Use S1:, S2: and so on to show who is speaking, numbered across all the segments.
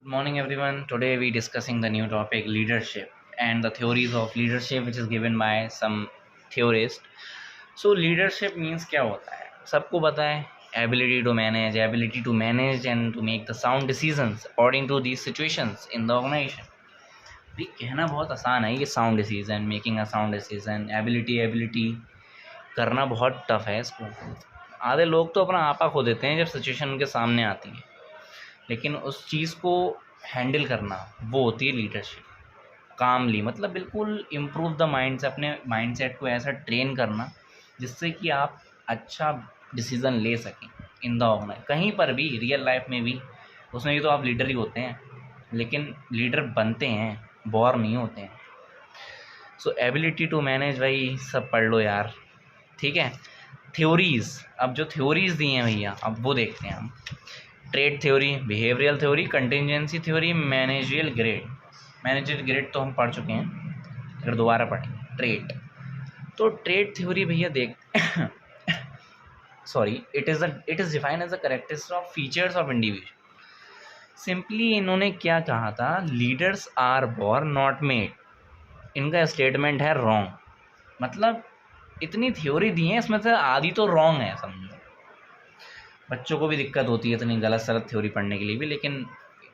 S1: Morning everyone. Today we discussing the new topic leadership and the theories of leadership which is given by some theorist. So leadership means क्या होता है? सबको पता है ability to manage and to make the sound decisions according to these situations in the organization. भी कहना बहुत आसान है ये sound decision, making a sound decision, ability करना बहुत टफ है इसको. आधे लोग तो अपना आपा खो देते हैं जब सिचुएशन उनके सामने आती है, लेकिन उस चीज़ को हैंडल करना वो होती है लीडरशिप. कामली मतलब बिल्कुल इम्प्रूव द माइंड से, अपने माइंडसेट को ऐसा ट्रेन करना जिससे कि आप अच्छा डिसीज़न ले सकें इन द ऑर्गेनाइज. कहीं पर भी रियल लाइफ में भी उसमें भी तो आप लीडर ही होते हैं, लेकिन लीडर बनते हैं, बोर नहीं होते हैं. सो एबिलिटी टू मैनेज, भाई सब पढ़ लो यार, ठीक है. थ्योरीज, अब जो थ्योरीज दी हैं भैया अब वो देखते हैं हम. Trade theory, behavioural theory, contingency theory, managerial grade. Managerial grade तो हम पढ़ चुके हैं, अगर दोबारा पढ़ेंगे. ट्रेड, तो ट्रेड थ्योरी भैया देख sorry it is defined as a characteristics of features of individual. Simply इन्होंने क्या कहा था, leaders are born not made. इनका स्टेटमेंट है रॉन्ग. मतलब इतनी थ्योरी दी है, इसमें से आधी तो रॉन्ग है. समझो, बच्चों को भी दिक्कत होती है इतनी गलत सलत थ्योरी पढ़ने के लिए भी, लेकिन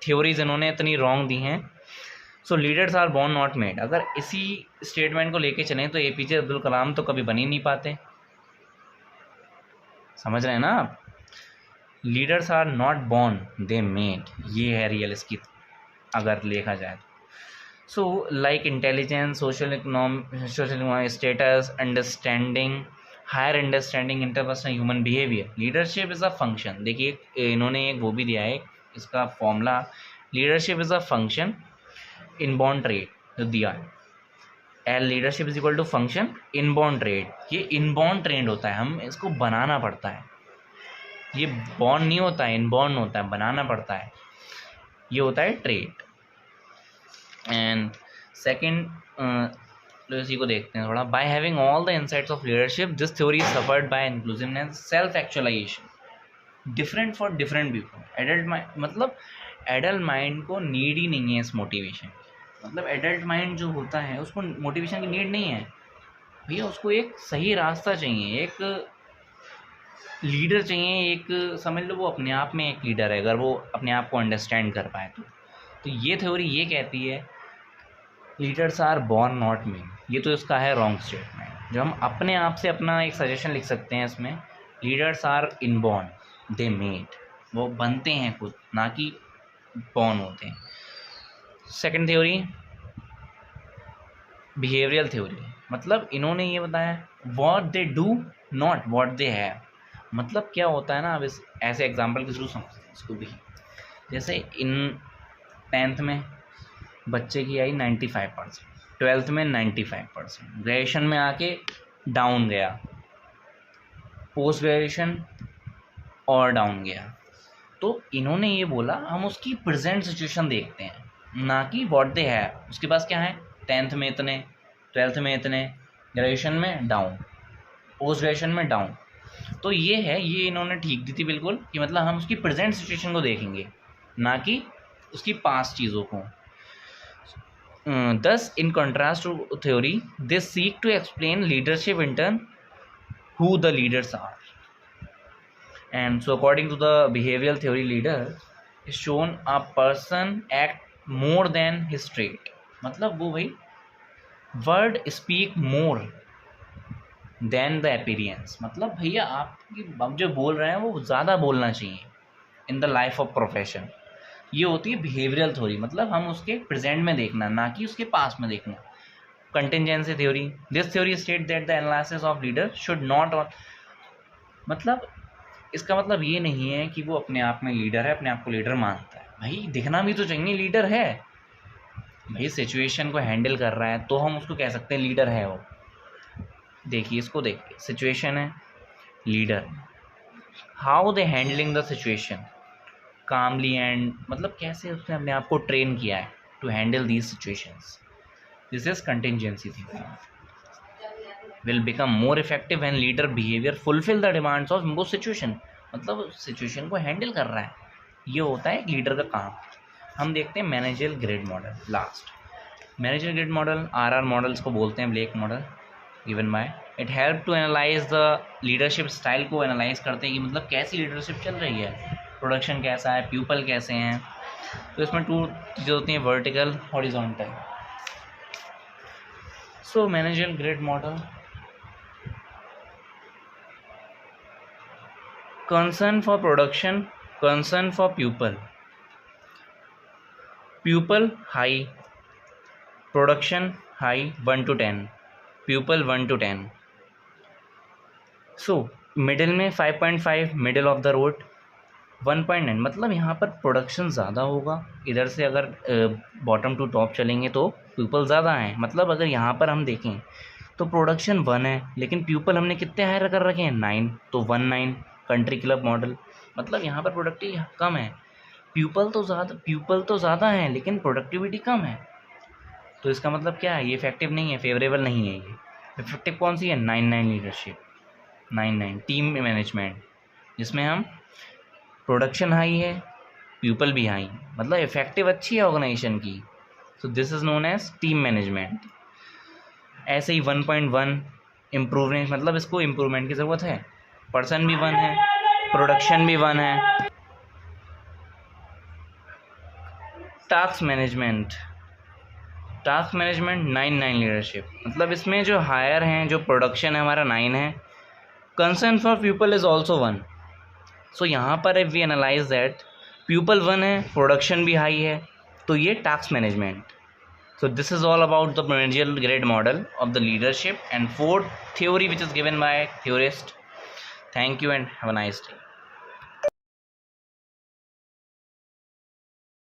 S1: थ्योरीज इन्होंने इतनी रॉन्ग दी हैं. So leaders are born not made. अगर इसी स्टेटमेंट को लेके चलें तो APJ अब्दुल कलाम तो कभी बन ही नहीं पाते. समझ रहे हैं ना आप. Leaders are not born, they made. ये है रियल इसकी अगर देखा जाए तो. So like intelligence, social economic status, understanding, higher understanding, interpersonal human behaviour. Leadership is a function. देखिए इन्होंने एक वो भी दिया है इसका formula, leadership is a function inborn trait जो दिया है. L leadership is equal to function inborn trait. ये इनबॉर्न ट्रेंड होता है, हम इसको बनाना पड़ता है. ये बॉर्न नहीं होता है, इनबॉर्न होता है, बनाना पड़ता है. ये होता है ट्रेड. एंड सेकेंड तो इसी को देखते हैं थोड़ा. By having all the insights of leadership this theory is suffered by inclusiveness, self actualisation, different for different people. Adult mind मतलब एडल्ट माइंड को नीड ही नहीं है इस मोटिवेशन. मतलब एडल्ट माइंड जो होता है उसको मोटिवेशन की नीड नहीं है भैया. उसको एक सही रास्ता चाहिए, एक लीडर चाहिए, एक समझ लो वो अपने आप में एक लीडर है अगर वो अपने आप को अंडरस्टैंड कर पाए तो ये थ्योरी ये कहती है leaders are born not made. ये तो इसका है रॉन्ग स्टेटमेंट. जो हम अपने आप से अपना एक सजेशन लिख सकते हैं इसमें, leaders are inborn, they made. वो बनते हैं खुद, ना कि बॉर्न होते हैं. Second theory behavioural theory. मतलब इन्होंने ये बताया what they do not what they have. मतलब क्या होता है ना, अब इस ऐसे एग्जांपल के थ्रू समझते हैं इसको भी. जैसे इन 10th में बच्चे की आई 95%, 12th में 95%, ग्रेजुएशन में आके डाउन गया, पोस्ट ग्रेजुएशन और डाउन गया. तो इन्होंने ये बोला हम उसकी प्रेजेंट सिचुएशन देखते हैं, ना कि व्हाट दे है. उसके पास क्या है, 10th में इतने, 12th में इतने, ग्रेजुएशन में डाउन, पोस्ट ग्रेजुएशन में डाउन. तो ये है, ये इन्होंने ठीक दी थी बिल्कुल कि मतलब हम उसकी प्रेजेंट सिचुएशन को देखेंगे, ना कि उसकी पास्ट चीज़ों को. Thus, in contrast to theory, they seek to explain leadership in turn, who the leaders are. And so, according to the behavioral theory, leader is shown a person act more than his trait. मतलब वो भाई word speak more than the appearance. मतलब भैया आप जो बोल रहे हैं वो ज़्यादा बोलना चाहिए in the life of profession. ये होती है बिहेवियरल थ्योरी. मतलब हम उसके प्रेजेंट में देखना, ना कि उसके पास में देखना. Contingency theory, this theory state that the analysis of leader should not. मतलब इसका मतलब ये नहीं है कि वो अपने आप में लीडर है, अपने आप को लीडर मानता है. भाई दिखना भी तो चाहिए लीडर है. भाई सिचुएशन को हैंडल कर रहा है तो हम उसको कह सकते हैं लीडर है वो. देखिए इसको देखिए, सिचुएशन है, leader. How they handling the situation calmly and, मतलब कैसे उसने अपने आप को ट्रेन किया है to handle these situations. This is contingency theory. Will become more effective when leader behaviour fulfil the demands of वो सिचुएशन. मतलब सिचुएशन को हैंडल कर रहा है, ये होता है एक लीडर का काम. हम देखते हैं managerial grid model last. Managerial grid model or models को बोलते हैं, Blake model given by. It help to analyse the leadership style को एनालाइज करते हैं कि मतलब कैसी लीडरशिप चल रही है, प्रोडक्शन कैसा है, पीपल कैसे हैं। तो इसमें 2 चीज़ें होती हैं, vertical, horizontal. So managerial grid model concern for production, concern for pupil high, production high 1 to 10, pupil 1 to 10. So middle में 5.5, मिडिल ऑफ द रोड 1.9, मतलब यहाँ पर प्रोडक्शन ज़्यादा होगा। इधर से अगर बॉटम टू टॉप चलेंगे तो पीपल ज़्यादा हैं, मतलब अगर यहाँ पर हम देखें तो प्रोडक्शन 1 है लेकिन पीपल हमने कितने हायर कर रखे हैं, 9, तो 1-9 कंट्री क्लब मॉडल, मतलब यहाँ पर प्रोडक्टिविटी कम है। पीपल तो ज़्यादा हैं लेकिन प्रोडक्टिविटी कम है, तो इसका मतलब क्या है, ये इफेक्टिव नहीं है, फेवरेबल नहीं है। ये इफेक्टिव कौन सी है, 9-9 लीडरशिप, 9-9 टीम मैनेजमेंट, जिसमें हम प्रोडक्शन हाई है, पीपल भी हाई, मतलब इफेक्टिव अच्छी है ऑर्गेनाइजेशन की। So this is known as team management. ऐसे ही 1.1 इम्प्रूवमेंट, मतलब इसको इम्प्रूवमेंट की ज़रूरत है, पर्सन भी 1 है, प्रोडक्शन भी 1 है। टास्क मैनेजमेंट 9-9 लीडरशिप, मतलब इसमें जो हायर हैं, जो प्रोडक्शन है हमारा 9 है, concern for people is also 1। So यहाँ पर if we analyse that people 1 है, प्रोडक्शन भी हाई है, तो ये task management. So this is all about the managerial grade model of the leadership and 4th theory which is given by theorist. Thank you and have a nice day.